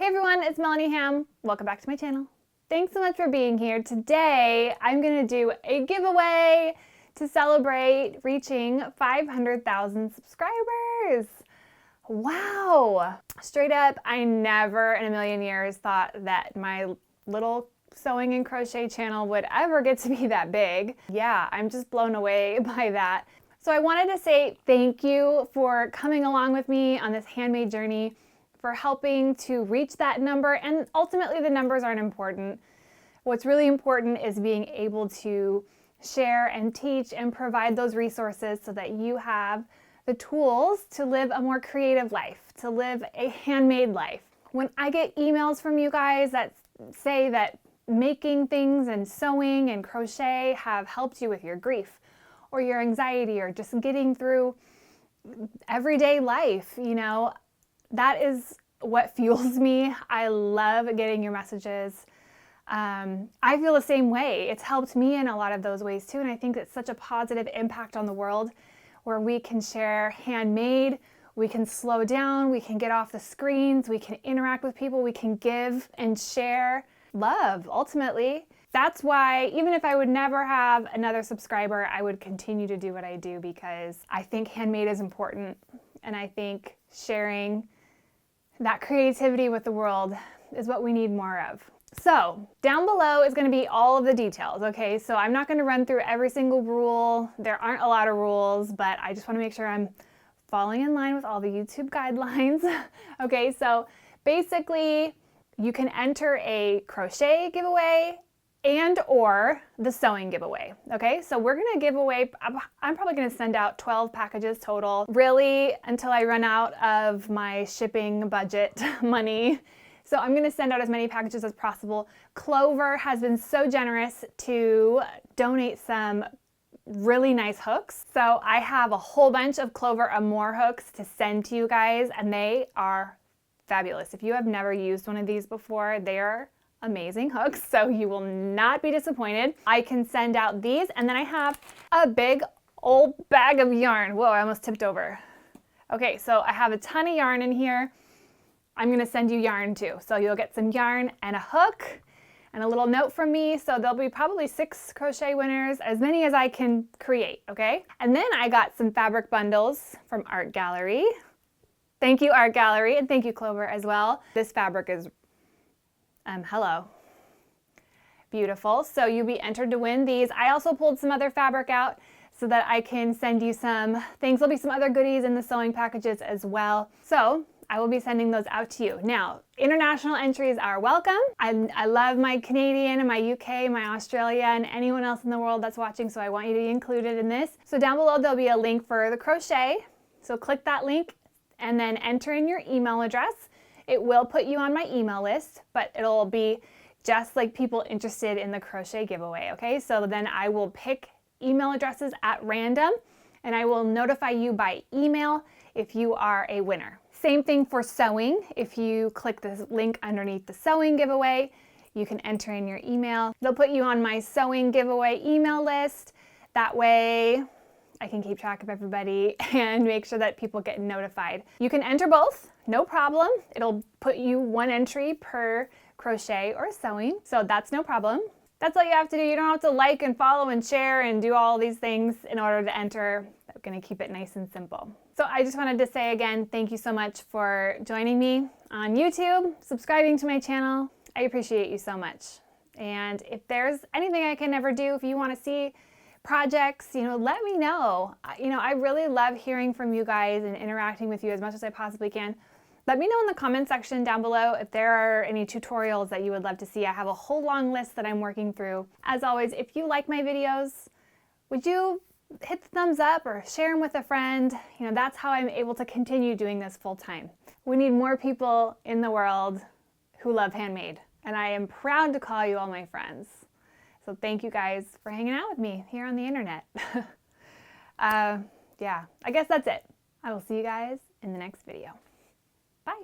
everyone, it's Melanie Ham. Welcome back to my channel. Thanks so much for being here. Today, I'm gonna do a giveaway to celebrate reaching 500,000 subscribers. Wow. Straight up, I never in a million years thought that my little sewing and crochet channel would ever get to be that big. Yeah, I'm just blown away by that. So I wanted to say thank you for coming along with me on this handmade journey, for helping to reach that number. And ultimately the numbers aren't important. What's really important is being able to share and teach and provide those resources so that you have the tools to live a more creative life, to live a handmade life. When I get emails from you guys that say that making things and sewing and crochet have helped you with your grief or your anxiety or just getting through everyday life, you know, that is what fuels me. I love getting your messages. I feel the same way. It's helped me in a lot of those ways too, and I think it's such a positive impact on the world where we can share handmade, we can slow down, we can get off the screens, we can interact with people, we can give and share love, ultimately. That's why, even if I would never have another subscriber, I would continue to do what I do because I think handmade is important, and I think sharing that creativity with the world is what we need more of. So down below is going to be all of the details, okay? So I'm not going to run through every single rule. There aren't a lot of rules, but I just want to make sure I'm falling in line with all the YouTube guidelines. Okay, so basically you can enter a crochet giveaway and or the sewing giveaway, okay? So we're gonna give away, I'm probably gonna send out 12 packages total, really until I run out of my shipping budget money. So I'm gonna send out as many packages as possible. Clover has been so generous to donate some really nice hooks. So I have a whole bunch of Clover Amour hooks to send to you guys, and they are fabulous. If you have never used one of these before, they are amazing hooks, so you will not be disappointed. I can send out these, and then I have a big old bag of yarn. Whoa, I almost tipped over. Okay, so I have a ton of yarn in here. I'm gonna send you yarn too. So you'll get some yarn and a hook and a little note from me. So there'll be probably 6 crochet winners, as many as I can create, okay? And then I got some fabric bundles from Art Gallery. Thank you, Art Gallery, and thank you, Clover, as well. This fabric is hello. Beautiful. So you'll be entered to win these. I also pulled some other fabric out so that I can send you some things. There'll be some other goodies in the sewing packages as well. So I will be sending those out to you. Now, international entries are welcome. I love my Canadian and my UK, my Australia, and anyone else in the world that's watching, so I want you to be included in this. So down below, there'll be a link for the crochet. So click that link and then enter in your email address. It will put you on my email list, but it'll be just like people interested in the crochet giveaway, okay? So then I will pick email addresses at random, and I will notify you by email if you are a winner. Same thing for sewing. If you click this link underneath the sewing giveaway, you can enter in your email. They'll put you on my sewing giveaway email list. That way, I can keep track of everybody and make sure that people get notified. You can enter both, no problem. It'll put you 1 entry per crochet or sewing, so that's no problem. That's all you have to do. You don't have to like and follow and share and do all these things in order to enter. I'm gonna keep it nice and simple. So I just wanted to say again, thank you so much for joining me on YouTube, subscribing to my channel. I appreciate you so much. And if there's anything I can ever do, if you wanna see projects, you know, let me know. You know, I really love hearing from you guys and interacting with you as much as I possibly can. Let me know in the comment section down below if there are any tutorials that you would love to see. I have a whole long list that I'm working through. As always, if you like my videos, would you hit the thumbs up or share them with a friend? You know, that's how I'm able to continue doing this full time. We need more people in the world who love handmade, and I am proud to call you all my friends. So thank you guys for hanging out with me here on the internet. Yeah, I guess that's it. I will see you guys in the next video. Bye.